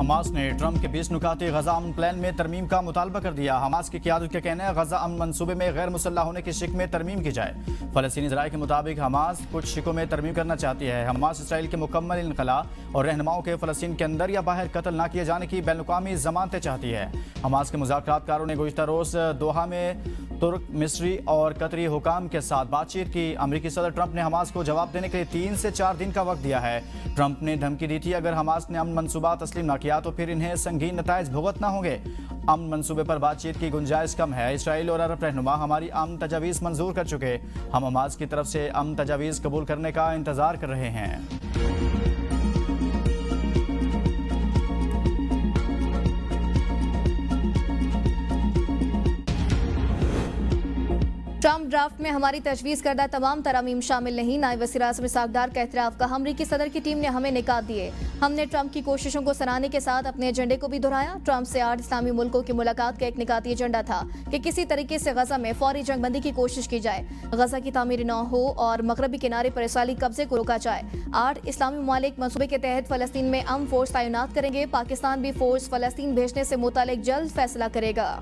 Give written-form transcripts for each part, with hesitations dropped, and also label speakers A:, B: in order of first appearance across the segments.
A: Hamas ने Trump के 20 नुकाते गजा अमन plan में तरमीम का मुतालबा कर दिया। हमास की क़यादत का कहना है गजा अमन मनसूबे में गैर मुसल्लह होने की शिक में तरमीम की जाए। फ़लस्तीनी ज़राए के मुताबिक हमास कुछ शिकों में तरमीम करना चाहती है। हमास इसराइल के मुकम्मल इनखला और रहनुमाओं के फ़लस्तीन के अंदर या बाहर कत्ल न किए जाने की बैनुल-अक़वामी ज़मानतें चाहती है। हमास के मुज़ाकरातकारों ने गुज़िश्ता रोज़ दोहा में तुर्क, मिस्री और कतरी हुकाम के साथ बातचीत की। अमरीकी सदर ट्रंप ने हमास को जवाब देने के लिए 3 से 4 दिन का वक्त दिया है। ट्रंप ने धमकी दी थी अगर हमास ने अमन मनसूबा तस्लीम न किया तो फिर इन्हें संगीन नताइज भुगतना होंगे। अमन मनसूबे पर बातचीत की गुंजाइश कम है। इसराइल और अरब रहनुमा हमारी अमन तजावीज़ मंजूर कर चुके। हम हमास की तरफ से अमन तजावीज़ कबूल करने का इंतज़ार कर रहे हैं।
B: ट्रंप ड्राफ्ट में हमारी तजवीज़ करदा तमाम तरामीम शामिल नहीं। नायब वज़ीर-ए-आज़म इसहाक़ डार का एतराफ़ का अमरीकी सदर की टीम ने हमें निकात दिए। हमने ट्रंप की कोशिशों को सराहने के साथ अपने एजेंडे को भी दोहराया। ट्रंप से 8 इस्लामी मुल्कों की मुलाकात का एक निकाती एजेंडा था कि किसी तरीके से गजा में फौरी जंगबंदी की कोशिश की जाए, गजा की तामीर न हो और मगरबी किनारे पर इसराइली कब्जे को रोका जाए। 8 इस्लामी ममालिक मंसूबे के तहत फ़लस्तीन में अमन फोर्स तैनात करेंगे। पाकिस्तान भी फोर्स फ़लस्तीन भेजने से मुतालिक जल्द फैसला करेगा।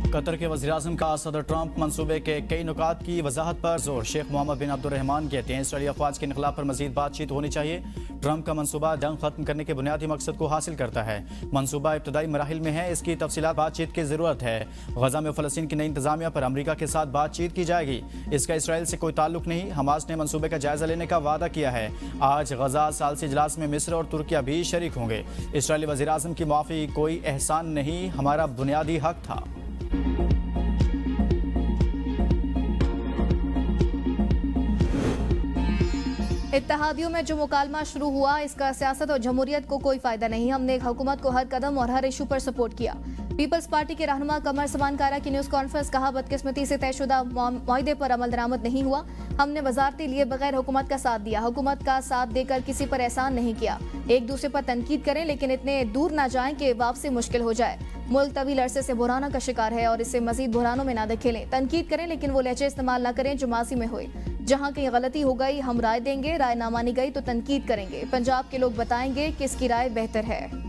A: कतर के वज़ीर-ए-आज़म का सदर ट्रंप मंसूबे के कई नुकात की वजाहत पर जोर। शेख मोहम्मद बिन अब्दुर्रहमान कहते हैं इसराइली अफवाज के इनक़लाब पर मज़ीद बातचीत होनी चाहिए। ट्रंप का मंसूबा जंग खत्म करने के बुनियादी मकसद को हासिल करता है। मंसूबा इब्तदाई मराहिल में है, इसकी तफसीलात बातचीत की ज़रूरत है। गजा में फ़लस्तीन की नई इंतज़ामिया पर अमरीका के साथ बातचीत की जाएगी। इसका इसराइल से कोई ताल्लुक नहीं। हमास ने मंसूबे का जायज़ा लेने का वादा किया है। आज गजा सालसी इजलास में मिस्र और तुर्किया भी शरीक होंगे। इसराइली वज़ीर-ए-आज़म की माफ़ी कोई एहसान नहीं, हमारा बुनियादी हक था।
B: इत्तेहादियों में जो मुकालमा शुरू हुआ इसका सियासत और जमहूरियत को कोई फायदा नहीं। हमने हुकूमत को हर कदम और हर इशू पर सपोर्ट किया। पीपल्स पार्टी के रहनुमा कमर समान कारा की न्यूज़ कॉन्फ्रेंस कहा बदकिस्मती से तयशुदा मुआहदे पर अमल दरामद नहीं हुआ। हमने वजारती लिए बगैर हुकूमत का साथ दिया। हुकूमत का साथ देकर किसी पर एहसान नहीं किया। एक दूसरे पर तनकीद करें लेकिन इतने दूर ना जाएं कि वापसी मुश्किल हो जाए। मुल्क तवील अरसे से बुहराना का शिकार है और इसे मजीद बुहरानों में ना धकेलें। तनकीद करें लेकिन वो लहजे इस्तेमाल न करें जो माजी में हुए। जहाँ कहीं गलती हो गई हम राय देंगे, राय ना मानी गई तो तनकीद करेंगे। पंजाब के लोग बताएंगे किसकी राय बेहतर है।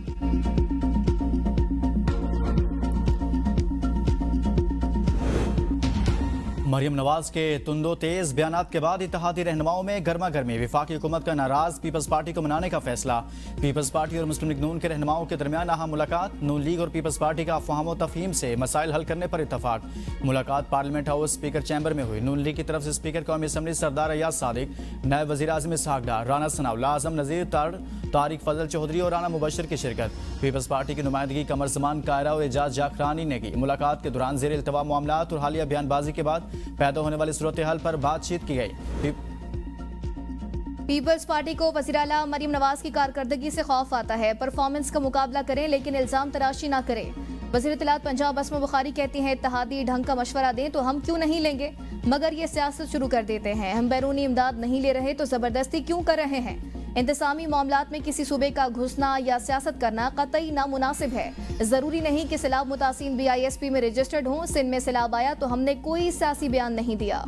A: मरियम नवाज के तुंदो तेज बयानात के बाद इत्तेहादी रहनुमाओं में गर्मा गर्मी। वफाकी हुकूमत का नाराज पीपल्स पार्टी को मनाने का फैसला। पीपल्स पार्टी और मुस्लिम लीग नून के रहनुमाओं के दरमियान अहम मुलाकात। नून लीग और पीपल्स पार्टी का अफवाह तफहीम से मसाइल हल करने पर इत्तफाक। मुलाकात पार्लियामेंट हाउस स्पीकर चैम्बर में हुई। नून लीग की तरफ से स्पीकर कौमी असम्बली सरदार अयाज सादिक, नायब वज़ीर-ए-आज़म इसहाक़ डार, राना सनाउल्लाह आज़म, नज़ीर तारिक फजल चौधरी और राना मुबशर की शिरकत। पीपल्स पार्टी की नुमाइंदगी कमर समान कायरा और एजाज जाखरानी ने की। मुलाकात के दौरान ज़ेर इल्तवा मामलात और हालिया बयानबाजी के बाद पैदा होने वाली सूरत हाल पर बातचीत की गई।
B: पीपल्स पार्टी को वज़ीर आला मरियम नवाज की कारकर्दगी से खौफ आता है। परफॉर्मेंस का मुकाबला करें लेकिन इल्जाम तराशी ना करें। वज़ीर इत्तलात पंजाब असमा बुखारी कहती हैं इत्तेहादी ढंग का मशवरा दें तो हम क्यों नहीं लेंगे, मगर ये सियासत शुरू कर देते हैं। हम बैरूनी इमदाद नहीं ले रहे तो जबरदस्ती क्यों कर रहे हैं। इंतसामी मामलात में किसी सूबे का घुसना या सियासत करना कतई नामुनासिब है। जरूरी नहीं कि सैलाब मुतासिन BISP में रजिस्टर्ड हों। सिंध में सैलाब आया तो हमने कोई सियासी बयान नहीं दिया।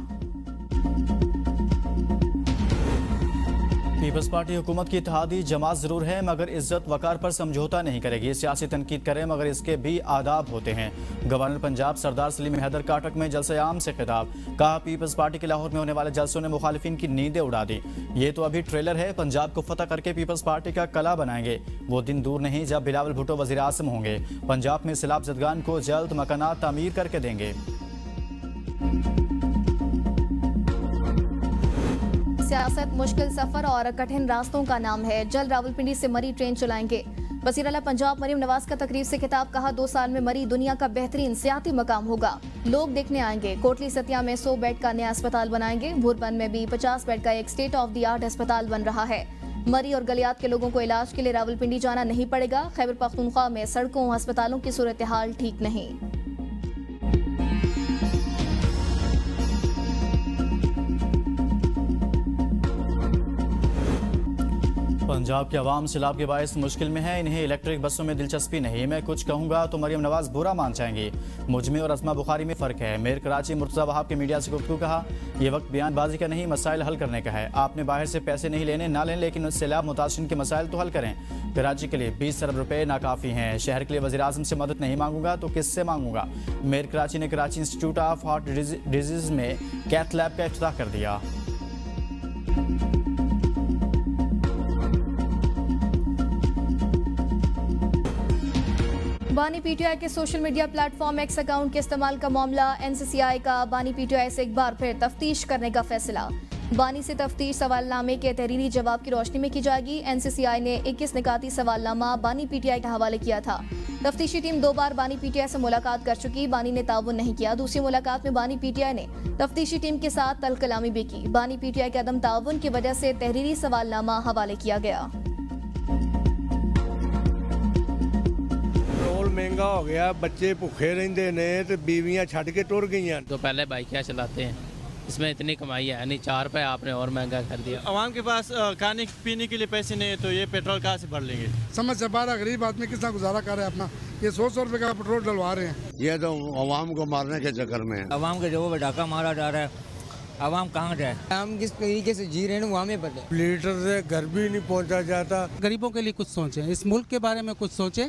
A: पीपल्स पार्टी हुकूमत की इत्तेहादी जमात जरूर है मगर इज्जत वकार पर समझौता नहीं करेगी। सियासी तनकीद करें मगर इसके भी आदाब होते हैं। गवर्नर पंजाब सरदार सलीम हैदर काटक में जलसे आम से खिताब। कहा पीपल्स पार्टी के लाहौर में होने वाले जलसों ने मुखालिफिन की नींदें उड़ा दी। ये तो अभी ट्रेलर है। पंजाब को फतह करके पीपल्स पार्टी का कला बनाएंगे। वो दिन दूर नहीं जब बिलावल भुट्टो वज़ीर-ए-आज़म होंगे। पंजाब में सैलाब ज़दगान को जल्द मकानात तामीर करके देंगे।
B: सियासत मुश्किल सफर और कठिन रास्तों का नाम है। जल्द रावलपिंडी से मरी ट्रेन चलाएंगे। वज़ीर आला पंजाब मरियम नवाज का तकरीब से खिताब। कहा 2 साल में मरी दुनिया का बेहतरीन सियाती मकाम होगा। लोग देखने आएंगे। कोटली सतिया में 100 बेड का नया अस्पताल बनाएंगे। भूरबन में भी 50 बेड का एक स्टेट ऑफ द आर्ट अस्पताल बन रहा है। मरी और गलियात के लोगों को इलाज के लिए रावलपिंडी जाना नहीं पड़ेगा। खैबर पख्तूनख्वा में सड़कों अस्पतालों की सूरत हाल ठीक नहीं।
A: पंजाब के अवाम सैलाब के बायस मुश्किल में है। इन्हें इलेक्ट्रिक बसों में दिलचस्पी नहीं। मैं कुछ कहूँगा तो मरियम नवाज बुरा मान जाएंगी। मुझमें और अज़मा बुखारी में फ़र्क है। मेयर कराची मुर्तज़ा वहाब के मीडिया से गुफ्तगू कहा, यह वक्त बयानबाजी का नहीं, मसाइल हल करने का है। आपने बाहर से पैसे नहीं लेने ना लें, लेकिन सैलाब मुतासिरीन के मसाइल तो हल करें। कराची के लिए 20 अरब रुपये नाकाफ़ी हैं। शहर के लिए वज़ीर आज़म से मदद नहीं मांगूंगा तो किससे मांगूंगा। मेयर कराची ने Karachi institute of heart disease में कैथ लैब का इफ्तिताह कर दिया।
B: बानी पीटीआई के social media platform x account के इस्तेमाल का मामला, एनसीसीआई का बानी पीटीआई से एक बार फिर तफ्तीश करने का फैसला। बानी से तफ्तीश सवालनामे के तहरीरी जवाब की रोशनी में की जाएगी। एनसीसीआई ने 21 निकाती सवालनामा बानी पीटीआई के हवाले किया था। तफ्तीशी टीम 2 बार बानी पीटीआई से मुलाकात कर चुकी। बानी ने ताउन नहीं किया। दूसरी मुलाकात में बानी पीटीआई ने तफ्तीशी टीम के साथ तल कलामी भी की। बानी पीटीआई के अदम ताउन की वजह से तहरीरी सवालनामा हवाले किया गया।
C: महंगा हो गया, बच्चे भुखे रहते ने तो बीवियां छड़ के टुर गई।
D: तो पहले बाइकियाँ चलाते हैं, इसमें इतनी कमाई है नहीं, 4 रुपये आपने और महंगा कर दिया।
E: आवाम के पास खाने पीने के लिए पैसे नहीं है तो ये पेट्रोल कहाँ से भर लेंगे।
F: समझ से बाहर गरीब आदमी किस तरह गुजारा कर रहे हैं अपना। ये 100 रुपए का पेट्रोल डलवा रहे हैं।
C: ये तो आवाम को मारने के चक्कर में है।
G: आवाम के जगहों पर डाका मारा जा रहा है। आवाम कहाँ जाए, हम किस तरीके से जी रहे हैं वहाँ में पता।
C: लीटर से घर भी नहीं पहुँचा जाता।
H: गरीबों के लिए कुछ सोचें, इस मुल्क के बारे में कुछ सोचें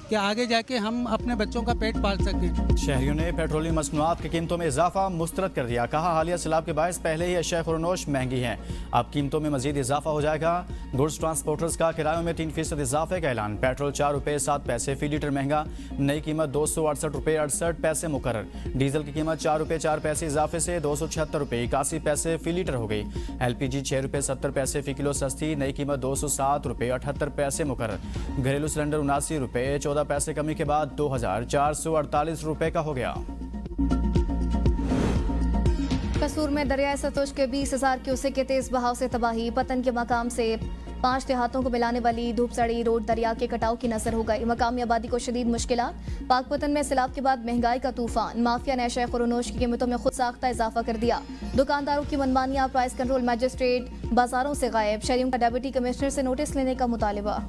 H: कि आगे जाके हम अपने बच्चों का पेट पाल सकें।
A: शहरियों ने पेट्रोलियम मसनूआत की कीमतों में इजाफा मुस्तरद कर दिया। कहा, हालिया सैलाब के बायस पहले ही अशिया खुरनोश महंगी हैं, अब कीमतों में मजीद इजाफा हो जाएगा। गुड्स ट्रांसपोर्टर्स का किरायों में 3% इजाफे का ऐलान। पेट्रोल 4 रुपये 7 पैसे फी लीटर महंगा, नई कीमत 268 रुपये 68 पैसे मुकर्रर। डीजल की कीमत 4 रुपये 4 पैसे इजाफे से 276 रुपये 81 पैसे फी लीटर हो गई। LPG 6 रुपये 70 पैसे फी किलो सस्ती, नई कीमत 207 रुपये 78 पैसे मुकर्रर। घरेलू सिलेंडर 79 रुपये 14 पैसे कमी के बाद 2448 रुपए का हो गया।
B: कसूर में दरियाए सतलुज के 20,000 क्यूसेक के तेज बहाव से तबाही। पतन के मकाम से 5 देहातों को मिलाने वाली धूपसड़ी रोड दरिया के कटाव की नजर हो गई। मकामी आबादी को शदीद मुश्किलात। पाकपतन में सैलाब के बाद महंगाई का तूफान। माफिया ने अशिया खुरनोश की कीमतों में खुद साख्ता इजाफा कर दिया। दुकानदारों की मनमानियां, प्राइस कंट्रोल मजिस्ट्रेट बाजारों से गायब। शहरियों का डिप्टी कमिश्नर से नोटिस लेने का मुतालिबा।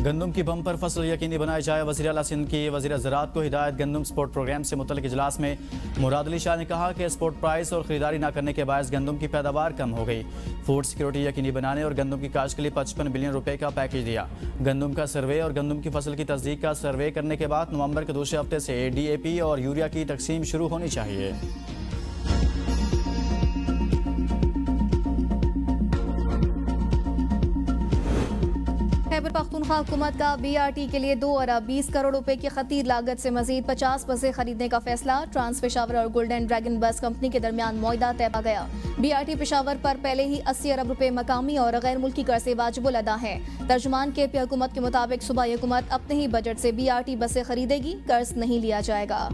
A: गंदम की बम्पर फसल यकीनी बनाई जाए, वज़ीर आला सिंध की वज़ीर ज़राअत को हिदायत। गंदम स्पोर्ट प्रोग्राम से मुतल्लिक़ इजलास में मुराद अली शाह ने कहा कि स्पोर्ट प्राइस और ख़रीदारी न करने के बायस गंदम की पैदावार कम हो गई। फूड सिक्योरिटी यकीनी बनाने और गंदम की काश्त के लिए 55 बिलियन रुपए का पैकेज दिया। गंदम का सर्वे और गंदम की फसल की तस्दीक का सर्वे करने के बाद नवंबर के दूसरे हफ्ते से DAP और यूरिया की तकसीम शुरू होनी चाहिए।
B: खैबर पख्तूनख्वा हुकूमत का BRT के लिए 2 अरब 20 करोड़ रुपए की खतीर लागत से मजीद 50 बसें खरीदने का फैसला। ट्रांस पेशावर और गोल्डन ड्रैगन बस कंपनी के दरमियान मुआहदा तय किया गया। BRT पेशावर पर पहले ही 80 अरब रुपए मकामी और गैर मुल्की कर से वाजिबुल अदा है। तर्जुमान KP हुकूमत के मुताबिक सूबाई हुकूमत अपने ही बजट से BRT बसें खरीदेगी, कर्ज नहीं लिया जाएगा।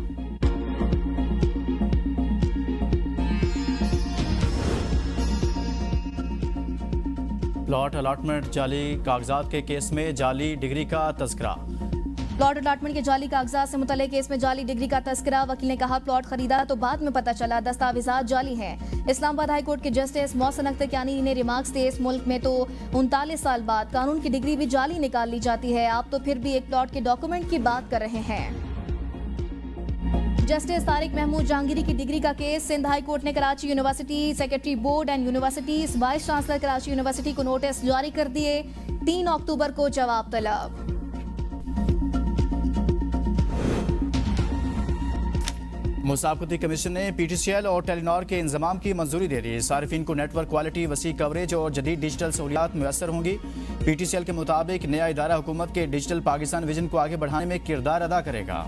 A: प्लॉट अलॉटमेंट जाली कागजात के केस में जाली डिग्री का तस्करा।
B: प्लॉट अलॉटमेंट के जाली कागजात से मुतल्लिक केस में जाली डिग्री का तस्करा। वकील ने कहा, प्लॉट खरीदा तो बाद में पता चला दस्तावेजात जाली हैं। इस्लामाबाद हाई कोर्ट के जस्टिस मोहसिन अख्तर कियानी ने रिमार्क्स दिए, इस मुल्क में तो 39 साल बाद कानून की डिग्री भी जाली निकाल ली जाती है। आप तो फिर भी एक प्लॉट के डॉक्यूमेंट की बात कर रहे हैं। जस्टिस तारिक महमूद जहांगीरी की डिग्री का केस। सिंध हाई कोर्ट ने Karachi university secretary board and universities vice chancellor Karachi university को नोटिस जारी कर दिए। 3 अक्टूबर को जवाब तलब।
A: मुसाफिरती कमीशन ने PTCL और टेलीनॉर के इंजमाम की मंजूरी दे दी। सारिफिन को नेटवर्क क्वालिटी, वसी कवरेज और जदीद डिजिटल सहूलियात मुयसर होंगी। PTCL के मुताबिक नया इदारा हुकूमत के डिजिटल पाकिस्तान विजन को आगे बढ़ाने में किरदार अदा करेगा।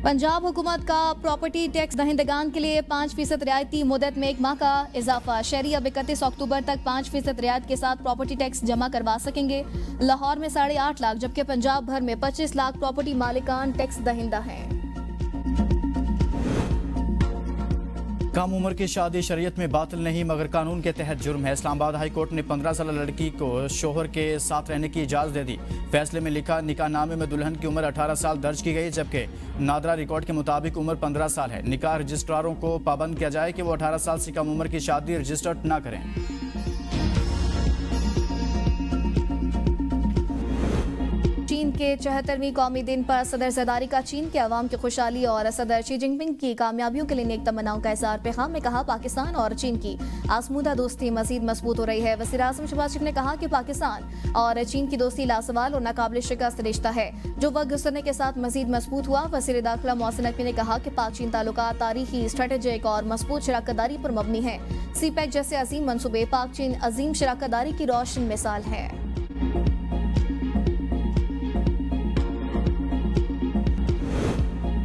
B: पंजाब हुकूमत का प्रॉपर्टी टैक्स दहिंदगान के लिए 5% रियायती मुद्दत में 1 माह का इजाफा। शहरी अब 31 अक्टूबर तक 5% रियायत के साथ प्रॉपर्टी टैक्स जमा करवा सकेंगे। लाहौर में 8.5 लाख जबकि पंजाब भर में 25 लाख प्रॉपर्टी मालिकान टैक्स दहिंदा हैं।
A: कम उम्र की शादी शरीयत में बातिल नहीं मगर कानून के तहत जुर्म है। इस्लामाबाद हाई कोर्ट ने 15 साल लड़की को शोहर के साथ रहने की इजाज़त दे दी। फैसले में लिखा, निकाहनामे में दुल्हन की उम्र 18 साल दर्ज की गई, जबकि नादरा रिकॉर्ड के मुताबिक उम्र 15 साल है। निकाह रजिस्ट्रारों को पाबंद किया जाए कि वो 18 साल से कम उम्र की शादी रजिस्टर्ड न करें।
B: चीन के 74वीं कौमी दिन पर सदर ज़रदारी का चीन के अवाम की खुशहाली और सदर शी जिनपिंग की कामयाबियों के लिए नेक तमन्नाओं का इज़हार। पैगाम में कहा, पाकिस्तान और चीन की आसमूदा दोस्ती मजीद मजबूत हो रही है। वज़ीर आज़म शहबाज शरीफ ने कहा कि पाकिस्तान और चीन की दोस्ती लासवाल और नाकाबिल शिकस्त रिश्ता है जो वक्त गुजरने के साथ मजीद मजबूत हुआ। वज़ीर दाखिला मोहसिन नकवी ने कहा कि पाक चीन ताल्लुकात तारीखी, स्ट्रेटेजिक और मजबूत शराकतदारी पर मबनी है। CPEC जैसे अजीम मनसूबे पाक चीन अजीम शराकतदारी की रोशन मिसाल है।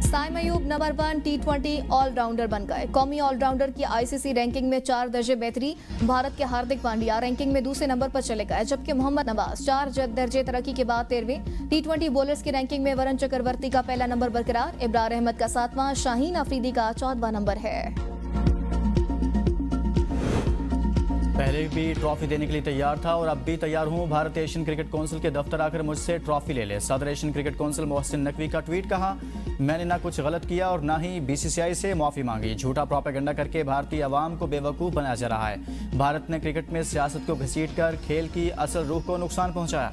B: Saim Ayub number 1 T20 allrounder बन गए। कौमी ऑलराउंडर की ICC रैंकिंग में 4 दर्जे बेहतरी। भारत के हार्दिक पांड्या रैंकिंग में दूसरे नंबर पर चले गए, जबकि मोहम्मद नवाज 4 दर्जे तरक्की के बाद 13वें। T20 बॉलर्स की रैंकिंग में वरुण चक्रवर्ती का पहला नंबर बरकरार। इब्रार अहमद का 7वां, शाहीन अफरीदी का 14वां नंबर है।
A: पहले भी ट्रॉफी देने के लिए तैयार था और अब भी तैयार हूं। भारत एशियन क्रिकेट काउंसिल के दफ्तर आकर मुझसे ट्रॉफी ले ले। सदर Asian cricket council Mohsin Naqvi का ट्वीट। कहा, मैंने ना कुछ गलत किया और ना ही BCCI से माफी मांगी। झूठा प्रोपेगेंडा करके भारतीय अवाम को बेवकूफ़ बनाया जा रहा है। भारत ने क्रिकेट में सियासत को घसीटकर खेल की असल रूह को नुकसान पहुंचाया।